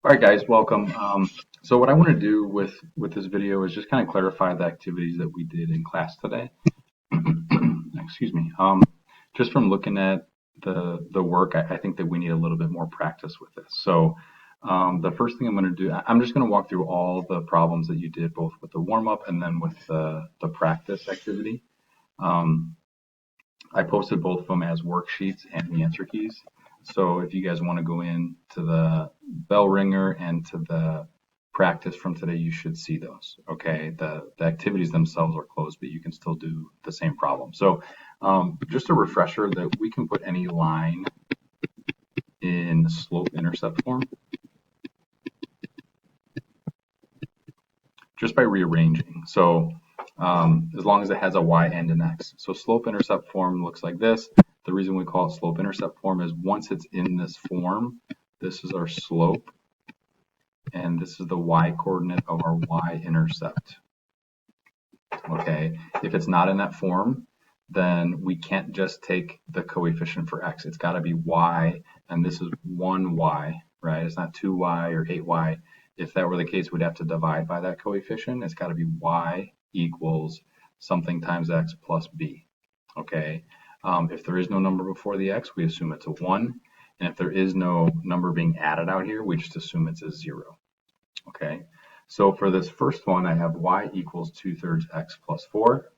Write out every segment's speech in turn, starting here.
All right, guys, welcome. So what I want to do with this video is just kind of clarify the activities that we did in class today. Excuse me. Just from looking at the work, I think that we need a little bit more practice with this. So the first thing I'm going to do, I'm just going to walk through all the problems that you did, both with the warm-up and then with the practice activity. I posted both of them as worksheets and the answer keys. So if you guys want to go in to the bell ringer and to the practice from today, you should see those. Okay, the activities themselves are closed, but you can still do the same problem. So just a refresher that we can put any line in slope-intercept form just by rearranging. So as long as it has a y and an x. So slope-intercept form looks like this. The reason we call it slope-intercept form is once it's in this form, this is our slope, and this is the y-coordinate of our y-intercept. Okay, if it's not in that form, then we can't just take the coefficient for x. It's got to be y, and this is 1y, right? It's not 2y or 8y. If that were the case, we'd have to divide by that coefficient. It's got to be y equals something times x plus b. Okay. If there is no number before the x, we assume it's a 1. And if there is no number being added out here, we just assume it's a 0. Okay, so for this first one, I have y equals 2/3 x plus 4.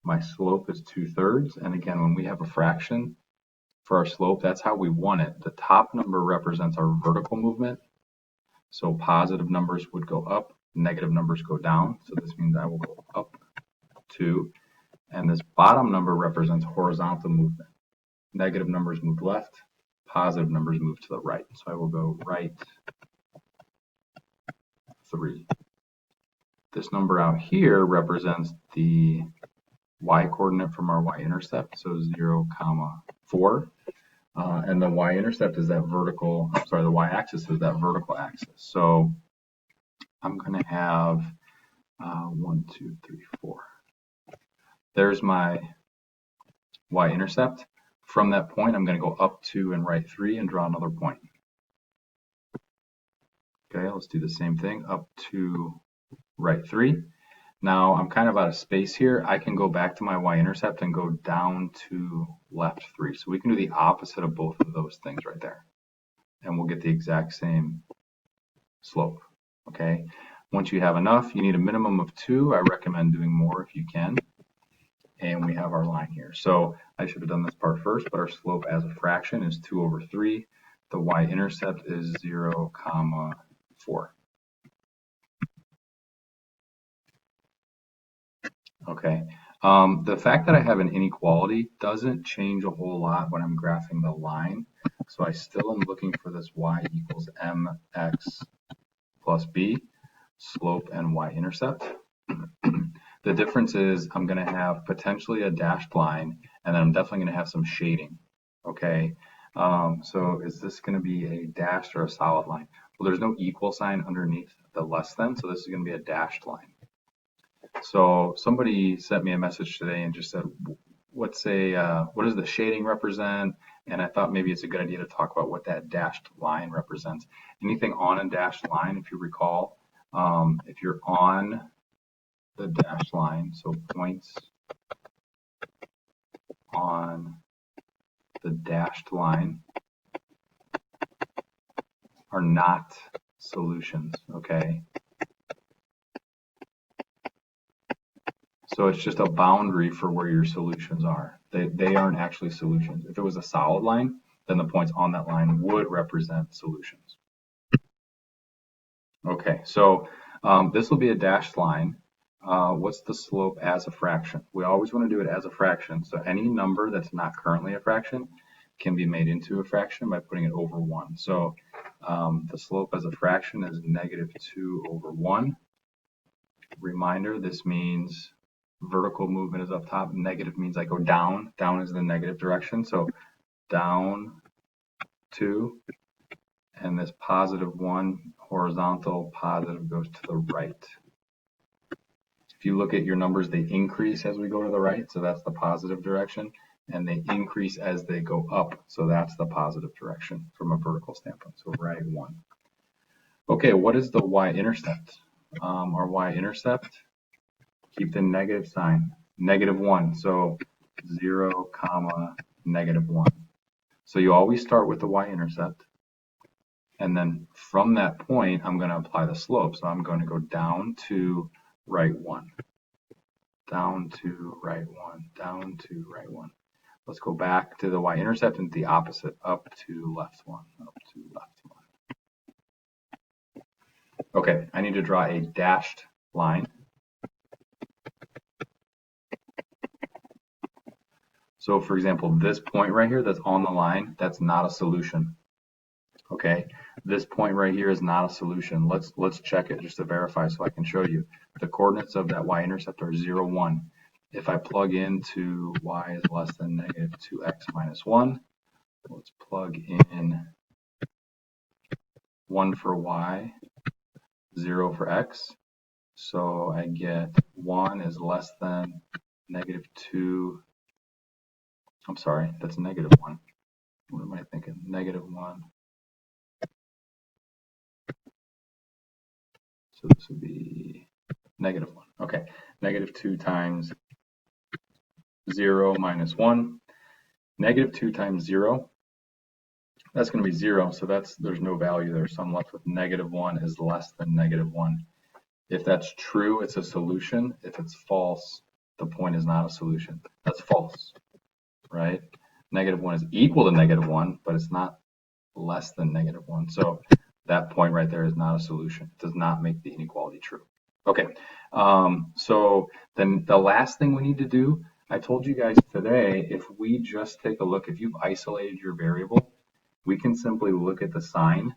My slope is 2/3. And again, when we have a fraction for our slope, that's how we want it. The top number represents our vertical movement. So positive numbers would go up, negative numbers go down. So this means I will go up 2. And this bottom number represents horizontal movement. Negative numbers move left, positive numbers move to the right. So I will go right 3. This number out here represents the y-coordinate from our y-intercept, so 0, 4. And the y-intercept is that vertical, the y-axis is that vertical axis. So I'm going to have 1, 2, 3, 4. There's my y-intercept. From that point, I'm going to go up 2 and right 3 and draw another point. Okay, let's do the same thing, up 2, right 3. Now I'm kind of out of space here. I can go back to my y-intercept and go down to left 3. So we can do the opposite of both of those things right there. And we'll get the exact same slope. Okay, once you have enough, you need a minimum of 2. I recommend doing more if you can. And we have our line here. So I should have done this part first, but our slope as a fraction is 2/3. The y-intercept is 0, 4. Okay. The fact that I have an inequality doesn't change a whole lot when I'm graphing the line. So I still am looking for this y equals mx plus b, slope and y-intercept. The difference is I'm going to have potentially a dashed line, and then I'm definitely going to have some shading. Okay, so is this going to be a dashed or a solid line? Well, there's no equal sign underneath the less than, so this is going to be a dashed line. So somebody sent me a message today and just said, what does the shading represent? And I thought maybe it's a good idea to talk about what that dashed line represents. Anything on a dashed line, if you recall, if you're on the dashed line, so points on the dashed line are not solutions, okay? So it's just a boundary for where your solutions are. They aren't actually solutions. If it was a solid line, then the points on that line would represent solutions. Okay, so this will be a dashed line. What's the slope as a fraction? We always want to do it as a fraction. So any number that's not currently a fraction can be made into a fraction by putting it over 1. So the slope as a fraction is -2/1. Reminder, this means vertical movement is up top. Negative means I go down. Down is the negative direction. So down 2, and this +1 horizontal positive goes to the right. If you look at your numbers, they increase as we go to the right, so that's the positive direction, and they increase as they go up, so that's the positive direction from a vertical standpoint, so right 1. Okay, what is the y-intercept? Our y-intercept, keep the negative sign, -1. So 0, comma, -1. So you always start with the y-intercept. And then from that point, I'm going to apply the slope. So I'm going to go down to right 1, down to right 1, down to right 1. Let's go back to the y-intercept and the opposite, up to left 1, up to left 1. Okay, I need to draw a dashed line. So for example, this point right here that's on the line, that's not a solution. Okay, this point right here is not a solution. Let's check it just to verify so I can show you. The coordinates of that y-intercept are 0, 1. If I plug into y is less than -2x minus 1, let's plug in 1 for y, 0 for x. So I get 1 is less than -2. I'm sorry, that's -1. What am I thinking? -1. So this would be -1. Okay, -2 times 0 minus 1. -2 times 0, that's going to be 0. So there's no value there. So I'm left with -1 is less than -1. If that's true, it's a solution. If it's false, the point is not a solution. That's false, right? -1 is equal to -1, but it's not less than -1. So that point right there is not a solution. It does not make the inequality true. Okay, so then the last thing we need to do, I told you guys today, if we just take a look, if you've isolated your variable, we can simply look at the sign,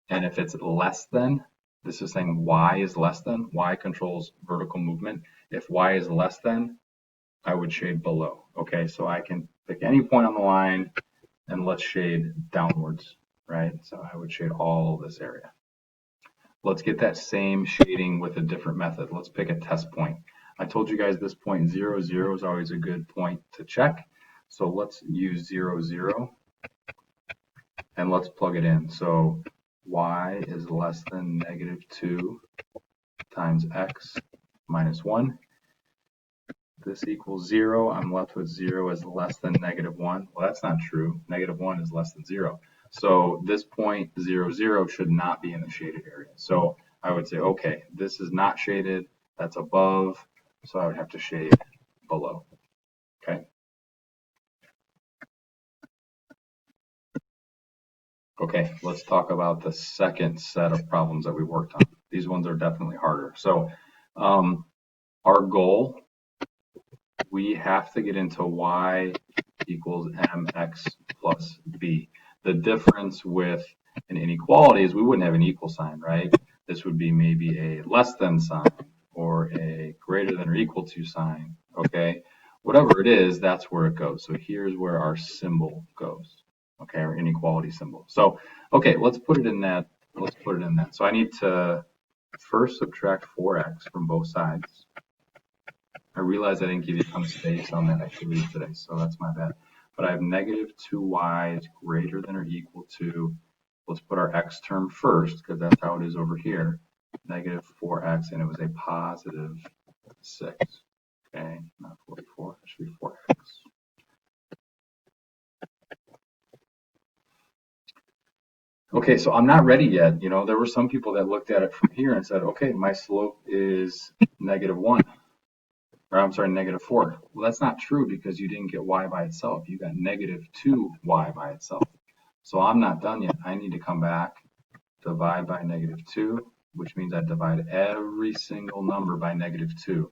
and if it's less than, this is saying y is less than, y controls vertical movement. If y is less than, I would shade below. Okay, so I can pick any point on the line and let's shade downwards, right? So I would shade all this area. Let's get that same shading with a different method. Let's pick a test point. I told you guys this point 0, 0 is always a good point to check. So let's use 0, 0 and let's plug it in. So y is less than -2 times x minus 1. This equals 0. I'm left with 0 is less than -1. Well, that's not true. -1 is less than 0. So this point 0, 0 should not be in the shaded area. So I would say, okay, this is not shaded. That's above. So I would have to shade below. Okay. Okay, let's talk about the second set of problems that we worked on. These ones are definitely harder. So our goal, we have to get into y equals mx plus b. The difference with an inequality is we wouldn't have an equal sign, right? This would be maybe a less than sign or a greater than or equal to sign, okay? Whatever it is, that's where it goes. So here's where our symbol goes, okay, our inequality symbol. So, okay, let's put it in that. Let's put it in that. So I need to first subtract 4x from both sides. I realize I didn't give you a ton of space on that activity today, so that's my bad. But I have -2y is greater than or equal to, let's put our x term first, because that's how it is over here, -4x, and it was a positive 6. Okay, not 44, it should be 4x. Okay, so I'm not ready yet. You know, there were some people that looked at it from here and said, okay, my slope is -1. Or I'm sorry, -4. Well, that's not true because you didn't get y by itself. You got -2y by itself. So I'm not done yet. I need to come back, divide by -2, which means I divide every single number by -2.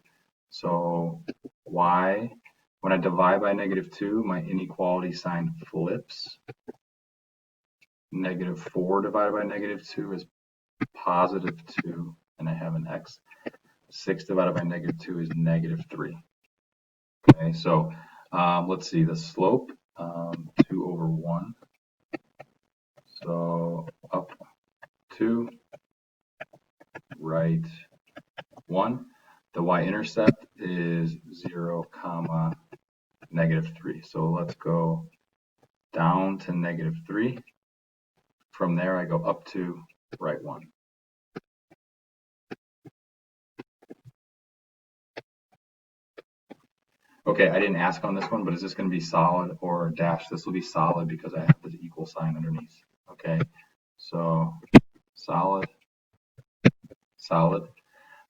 So y, when I divide by -2, my inequality sign flips. -4 divided by -2 is +2, and I have an x. 6 divided by -2 is -3. Okay, so let's see the slope, 2 over 1. So up 2, right 1. The y-intercept is 0, comma, -3. So let's go down to -3. From there, I go up to right 1. Okay, I didn't ask on this one, but is this going to be solid or dash? This will be solid because I have the equal sign underneath. Okay, so solid, solid.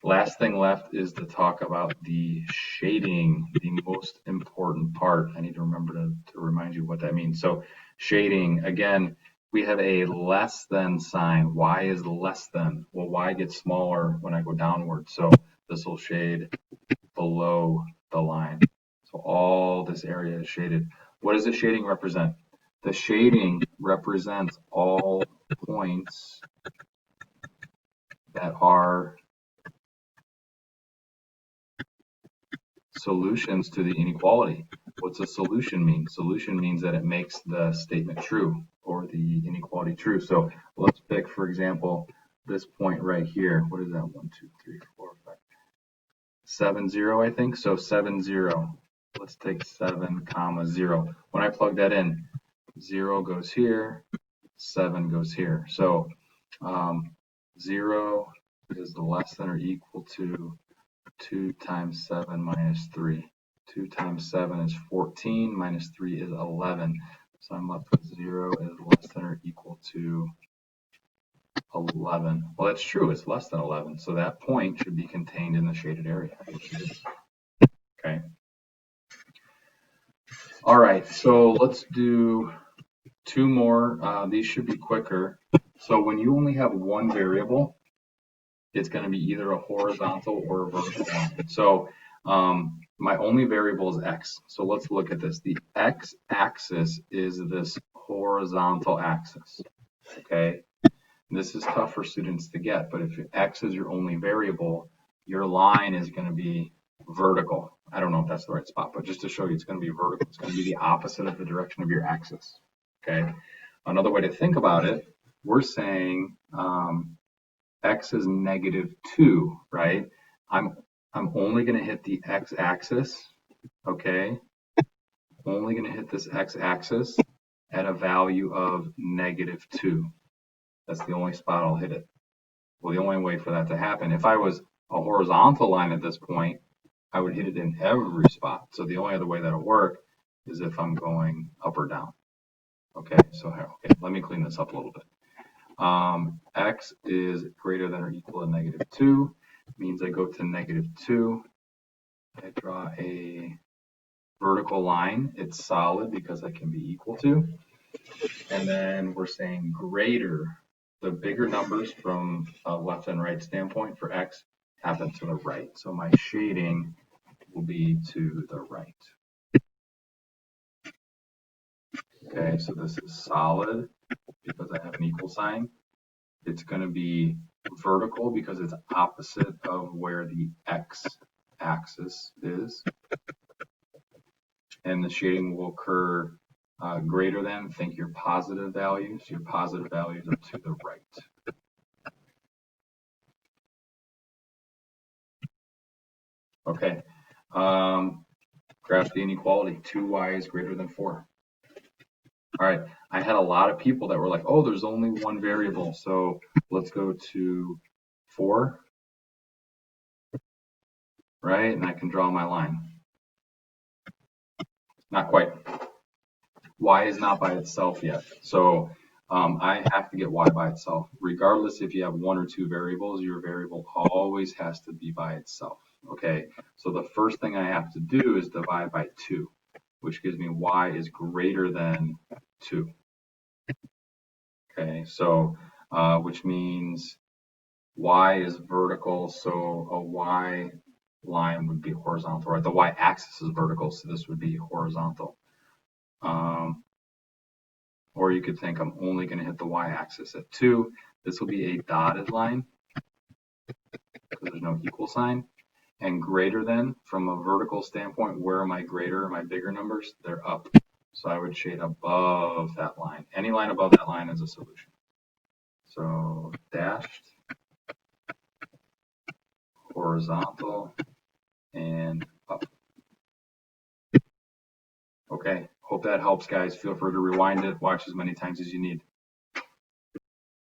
Last thing left is to talk about the shading, the most important part. I need to remember to remind you what that means. So shading, again, we have a less than sign. Y is less than. Well, Y gets smaller when I go downward. So this will shade below the line. So all this area is shaded. What does the shading represent? The shading represents all points that are solutions to the inequality. What's a solution mean? Solution means that it makes the statement true or the inequality true. So let's pick, for example, this point right here. What is that? 1, 2, 3, 4, 5, 7, 0, I think. So 7, 0. Let's take 7, comma 0. When I plug that in, 0 goes here, 7 goes here. So 0 is less than or equal to 2 times 7 minus 3. 2 times 7 is 14, minus 3 is 11. So I'm left with 0 is less than or equal to 11. Well, that's true. It's less than 11. So that point should be contained in the shaded area, which it is. Okay. All right. So let's do 2 more. These should be quicker. So when you only have one variable, it's going to be either a horizontal or a vertical line. So my only variable is x. So let's look at this. The x-axis is this horizontal axis. Okay. This is tough for students to get, but if x is your only variable, your line is going to be vertical. I don't know if that's the right spot, but just to show you, it's going to be vertical. It's going to be the opposite of the direction of your axis. Okay. Another way to think about it, we're saying x is -2, right? I'm only going to hit the x-axis, okay? Only going to hit this x-axis at a value of -2. That's the only spot I'll hit it. Well, the only way for that to happen, if I was a horizontal line at this point, I would hit it in every spot. So the only other way that'll work is if I'm going up or down. Okay, so here, okay, let me clean this up a little bit. X is greater than or equal to -2, means I go to -2. I draw a vertical line. It's solid because I can be equal to. And then we're saying greater. The bigger numbers from a left and right standpoint for X happen to the right. So my shading will be to the right. Okay, so this is solid because I have an equal sign. It's going to be vertical because it's opposite of where the x-axis is. And the shading will occur greater than, think your positive values. Your positive values are to the right. Okay. Graph the inequality. 2y is greater than 4. All right. I had a lot of people that were like, oh, there's only one variable. So let's go to 4. Right? And I can draw my line. Not quite. Y is not by itself yet. So I have to get y by itself. Regardless if you have 1 or 2 variables, your variable always has to be by itself. Okay, so the first thing I have to do is divide by 2, which gives me y is greater than 2. Okay, so which means y is vertical, so a y line would be horizontal, right? The y-axis is vertical, so this would be horizontal. Or you could think I'm only going to hit the y-axis at 2. This will be a dotted line because there's no equal sign. And greater than, from a vertical standpoint, where am I greater? Am I bigger numbers? They're up. So I would shade above that line. Any line above that line is a solution. So dashed, horizontal, and up. Okay, hope that helps, guys. Feel free to rewind it, watch as many times as you need.